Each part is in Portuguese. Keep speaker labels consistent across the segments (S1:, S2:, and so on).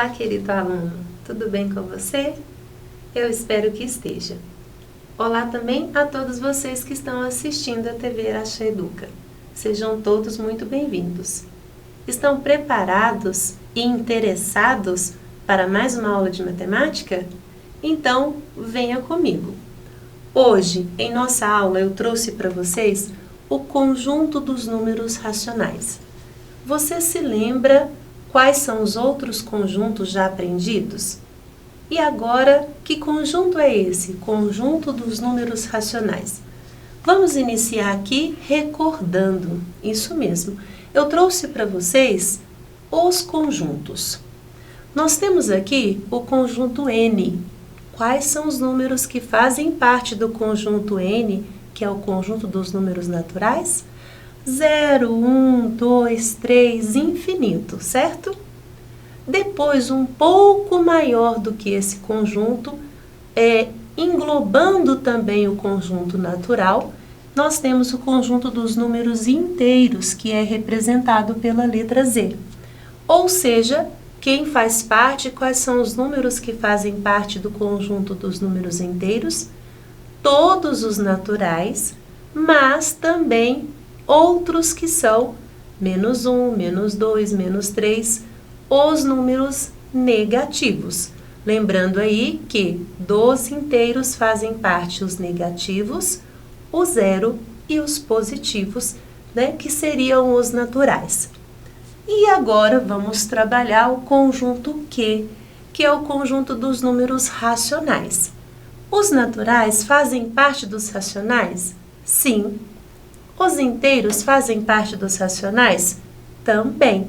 S1: Olá, querido aluno, tudo bem com você? Eu espero que esteja. Olá também a todos vocês que estão assistindo a TV Araxá Educa. Sejam todos muito bem-vindos. Estão preparados e interessados para mais uma aula de matemática? Então, venha comigo. Hoje, em nossa aula, eu trouxe para vocês o conjunto dos números racionais. Você se lembra quais são os outros conjuntos já aprendidos? E agora, que conjunto é esse? Conjunto dos números racionais. Vamos iniciar aqui recordando. Isso mesmo. Eu trouxe para vocês os conjuntos. Nós temos aqui o conjunto N. Quais são os números que fazem parte do conjunto N, que é o conjunto dos números naturais? 0, 1, 2, 3, infinito, certo? Depois, um pouco maior do que esse conjunto, englobando também o conjunto natural, nós temos o conjunto dos números inteiros, que é representado pela letra Z. Ou seja, quem faz parte, quais são os números que fazem parte do conjunto dos números inteiros? Todos os naturais, mas também outros que são menos 1, menos 2, menos 3, os números negativos. Lembrando aí que dos inteiros fazem parte os negativos, o zero e os positivos, né, que seriam os naturais. E agora vamos trabalhar o conjunto Q, que é o conjunto dos números racionais. Os naturais fazem parte dos racionais? Sim. Os inteiros fazem parte dos racionais? Também.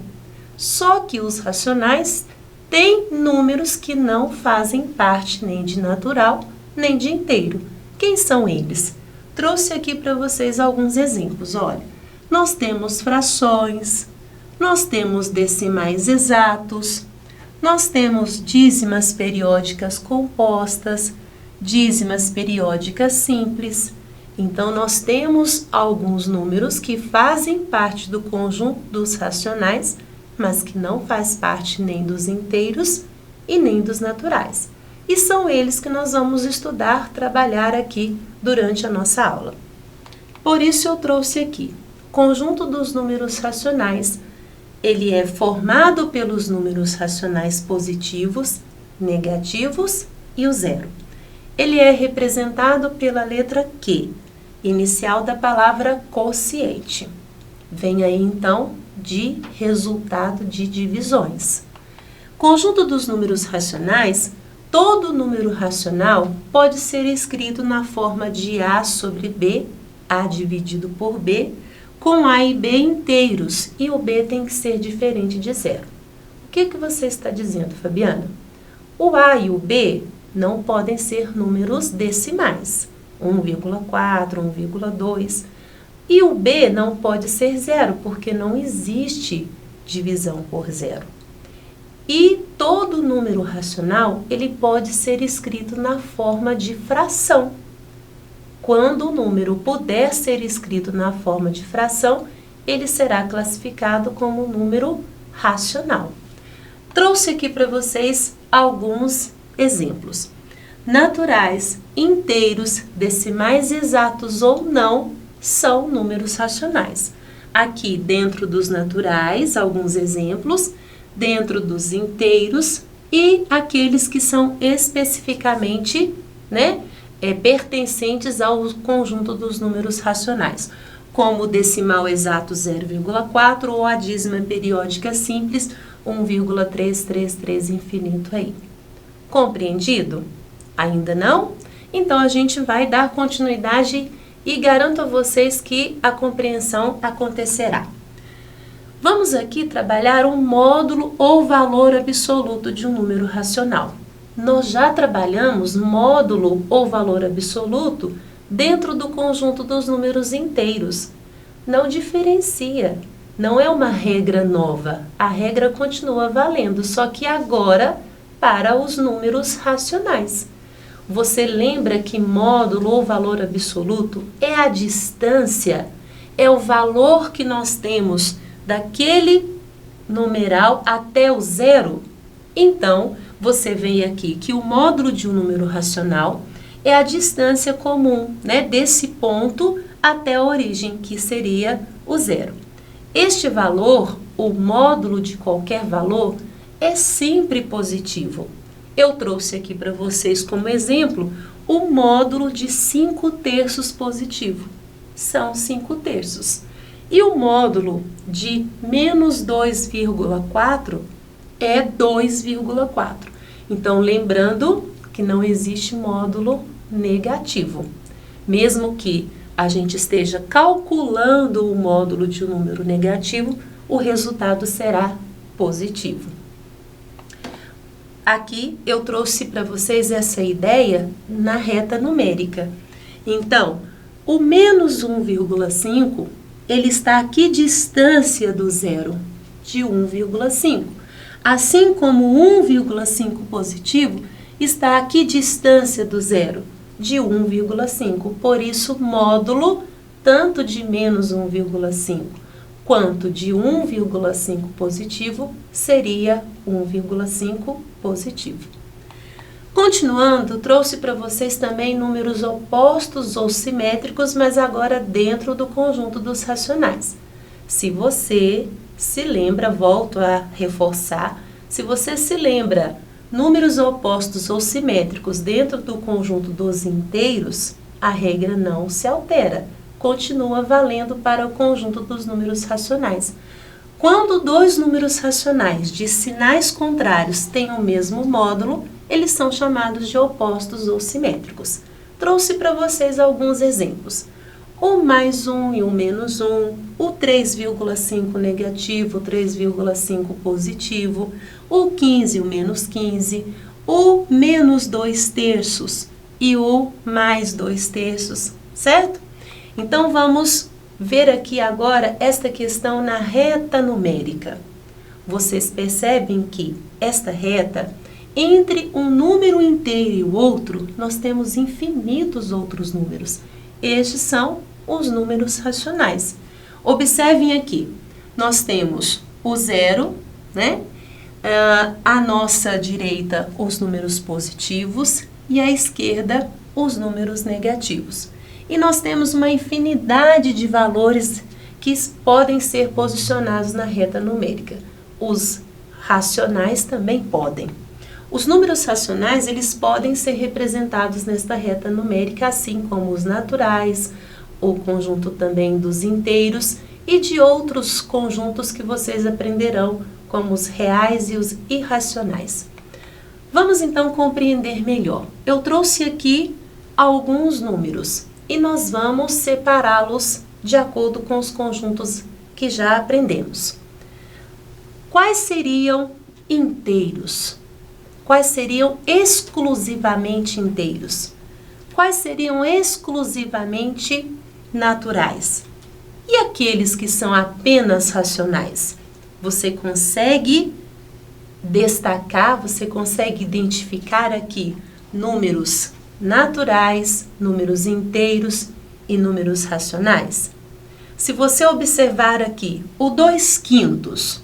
S1: Só que os racionais têm números que não fazem parte nem de natural, nem de inteiro. Quem são eles? Trouxe aqui para vocês alguns exemplos. Olha, nós temos frações, nós temos decimais exatos, nós temos dízimas periódicas compostas, dízimas periódicas simples. Então, nós temos alguns números que fazem parte do conjunto dos racionais, mas que não faz parte nem dos inteiros e nem dos naturais. E são eles que nós vamos estudar, trabalhar aqui durante a nossa aula. Por isso, eu trouxe aqui o conjunto dos números racionais. Ele é formado pelos números racionais positivos, negativos e o zero. Ele é representado pela letra Q, inicial da palavra quociente. Vem aí, então, de resultado de divisões. Conjunto dos números racionais, todo número racional pode ser escrito na forma de A sobre B, A dividido por B, com A e B inteiros, e o B tem que ser diferente de zero. O que você está dizendo, Fabiana? O A e o B não podem ser números decimais, 1,4, 1,2. E o B não pode ser zero, porque não existe divisão por zero. E todo número racional, ele pode ser escrito na forma de fração. Quando o número puder ser escrito na forma de fração, ele será classificado como número racional. Trouxe aqui para vocês alguns exemplos. Naturais, inteiros, decimais exatos ou não, são números racionais. Aqui, dentro dos naturais, alguns exemplos, dentro dos inteiros e aqueles que são especificamente, pertencentes ao conjunto dos números racionais, como o decimal exato 0,4 ou a dízima periódica simples 1,333 infinito aí. Compreendido? Ainda não? Então, a gente vai dar continuidade e garanto a vocês que a compreensão acontecerá. Vamos aqui trabalhar um módulo ou valor absoluto de um número racional. Nós já trabalhamos módulo ou valor absoluto dentro do conjunto dos números inteiros. Não diferencia, não é uma regra nova. A regra continua valendo, só que agora para os números racionais. Você lembra que módulo ou valor absoluto é a distância, é o valor que nós temos daquele numeral até o zero? Então, você vê aqui que o módulo de um número racional é a distância comum, né, desse ponto até a origem, que seria o zero. Este valor, o módulo de qualquer valor, é sempre positivo. Eu trouxe aqui para vocês como exemplo o módulo de 5/3 positivo. São 5/3. E o módulo de menos 2,4 é 2,4. Então, lembrando que não existe módulo negativo. Mesmo que a gente esteja calculando o módulo de um número negativo, o resultado será positivo. Aqui eu trouxe para vocês essa ideia na reta numérica. Então, o menos 1,5, ele está a que distância do zero? De 1,5. Assim como 1,5 positivo está a que distância do zero? De 1,5. Por isso, módulo tanto de menos 1,5 quanto de 1,5 positivo seria 1,5 positivo. Continuando, trouxe para vocês também números opostos ou simétricos, mas agora dentro do conjunto dos racionais. Se você se lembra, volto a reforçar, se você se lembra números opostos ou simétricos dentro do conjunto dos inteiros, a regra não se altera, continua valendo para o conjunto dos números racionais. Quando dois números racionais de sinais contrários têm o mesmo módulo, eles são chamados de opostos ou simétricos. Trouxe para vocês alguns exemplos. O mais 1 e o menos 1, o 3,5 negativo, o 3,5 positivo, o 15 e o menos 15, o menos 2/3 e o mais 2/3, certo? Então, vamos ver aqui agora esta questão na reta numérica. Vocês percebem que esta reta, entre um número inteiro e o outro, nós temos infinitos outros números. Estes são os números racionais. Observem aqui, nós temos o zero, né? À nossa direita, os números positivos e à esquerda, os números negativos. E nós temos uma infinidade de valores que podem ser posicionados na reta numérica. Os racionais também podem. Os números racionais, eles podem ser representados nesta reta numérica, assim como os naturais, o conjunto também dos inteiros e de outros conjuntos que vocês aprenderão, como os reais e os irracionais. Vamos então compreender melhor. Eu trouxe aqui alguns números e nós vamos separá-los de acordo com os conjuntos que já aprendemos. Quais seriam inteiros? Quais seriam exclusivamente inteiros? Quais seriam exclusivamente naturais? E aqueles que são apenas racionais? Você consegue destacar, você consegue identificar aqui números naturais, números inteiros e números racionais? Se você observar aqui, o 2/5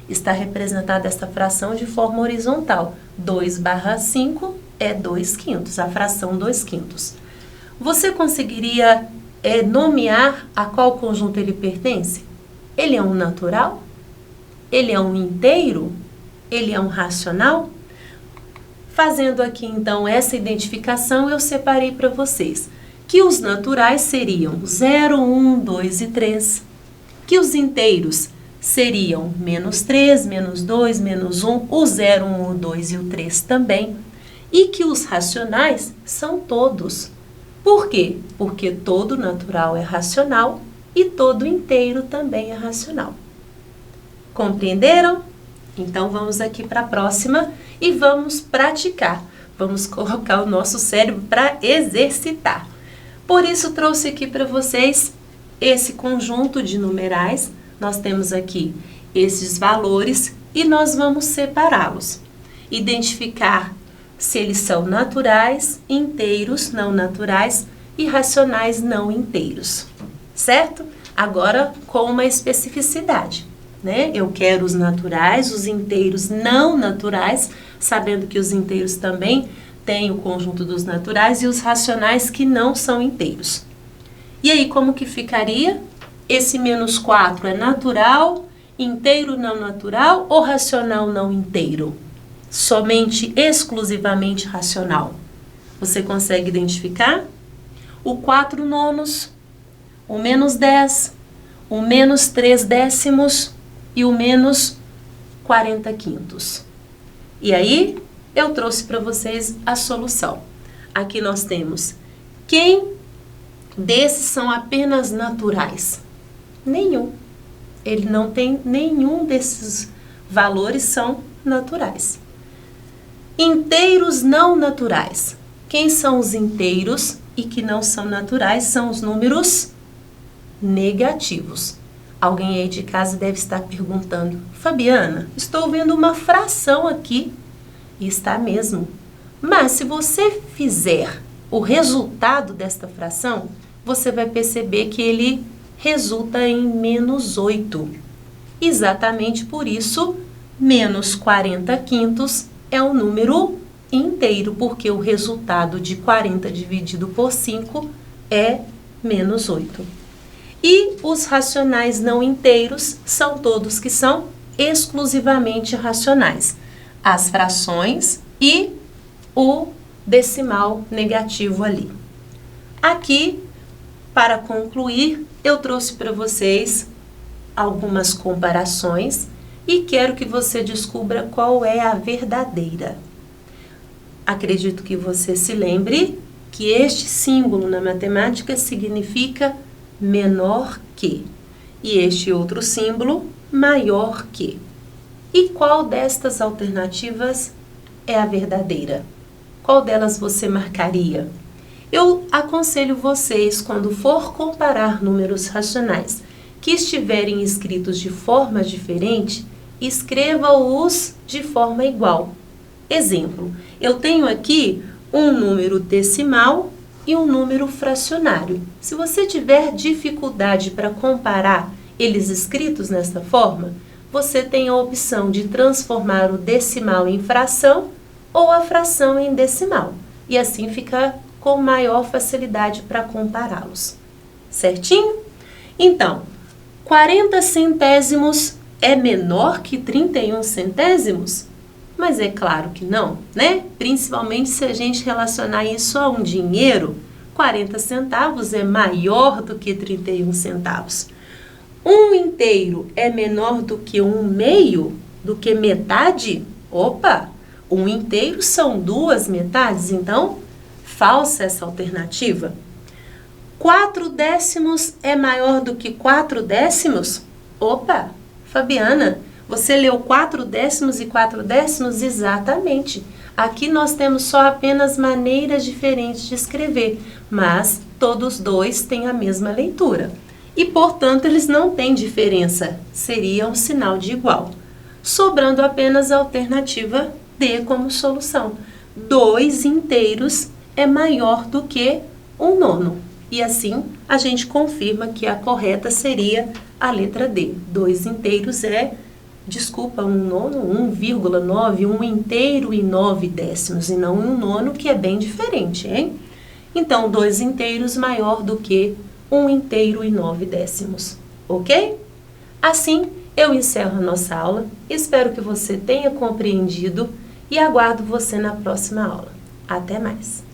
S1: está representada esta fração de forma horizontal. 2/5 é 2/5, a fração 2/5. Você conseguiria nomear a qual conjunto ele pertence? Ele é um natural? Ele é um inteiro? Ele é um racional? Fazendo aqui então essa identificação, eu separei para vocês que os naturais seriam 0, 1, 2 e 3, que os inteiros seriam -3, -2, -1, o 0, 1, o 2 e o 3 também, e que os racionais são todos. Por quê? Porque todo natural é racional e todo inteiro também é racional. Compreenderam? Então, vamos aqui para a próxima e vamos praticar. Vamos colocar o nosso cérebro para exercitar. Por isso, trouxe aqui para vocês esse conjunto de numerais. Nós temos aqui esses valores e nós vamos separá-los. Identificar se eles são naturais, inteiros, não naturais e racionais não inteiros. Certo? Agora, com uma especificidade. né? Eu quero os naturais, os inteiros não naturais, sabendo que os inteiros também têm o conjunto dos naturais e os racionais que não são inteiros. E aí, como que ficaria? Esse menos 4 é natural, inteiro não natural ou racional não inteiro? Somente, exclusivamente racional. Você consegue identificar? O 4 nonos, o menos 10, o menos 3 décimos e o menos 40 quintos. E aí, eu trouxe para vocês a solução. Aqui nós temos quem desses são apenas naturais? Nenhum. Ele não tem nenhum desses valores são naturais. Inteiros não naturais. Quem são os inteiros e que não são naturais? São os números negativos. Alguém aí de casa deve estar perguntando: Fabiana, estou vendo uma fração aqui. E está mesmo. Mas se você fizer o resultado desta fração, você vai perceber que ele resulta em menos 8. Exatamente por isso, menos 40 quintos é um número inteiro, porque o resultado de 40 dividido por 5 é menos 8. E os racionais não inteiros são todos que são exclusivamente racionais. As frações e o decimal negativo ali. Aqui, para concluir, eu trouxe para vocês algumas comparações e quero que você descubra qual é a verdadeira. Acredito que você se lembre que este símbolo na matemática significa menor que, e este outro símbolo, maior que. E qual destas alternativas é a verdadeira? Qual delas você marcaria? Eu aconselho vocês, quando for comparar números racionais que estiverem escritos de forma diferente, escreva-os de forma igual. Exemplo, eu tenho aqui um número decimal e um número fracionário. Se você tiver dificuldade para comparar eles escritos nesta forma, você tem a opção de transformar o decimal em fração ou a fração em decimal. E assim fica com maior facilidade para compará-los. Certinho? Então, 40 centésimos é menor que 31 centésimos? Mas é claro que não, né? Principalmente se a gente relacionar isso a um dinheiro, 40 centavos é maior do que 31 centavos. Um inteiro é menor do que um meio, do que metade? Opa! Um inteiro são duas metades, então falsa essa alternativa. 4 décimos é maior do que 4 décimos? Opa! Fabiana, você leu 4 décimos e 4 décimos? Exatamente. Aqui nós temos só apenas maneiras diferentes de escrever, mas todos dois têm a mesma leitura. E, portanto, eles não têm diferença, seria um sinal de igual. Sobrando apenas a alternativa D como solução. 2 inteiros é maior do que 1 nono. E assim, a gente confirma que a correta seria a letra D. 2 inteiros é, 1 nono, 1,9, 1 inteiro e 9 décimos, e não 1 nono, que é bem diferente, hein? Então, 2 inteiros maior do que 1 inteiro e 9 décimos, ok? Assim, eu encerro a nossa aula, espero que você tenha compreendido e aguardo você na próxima aula. Até mais!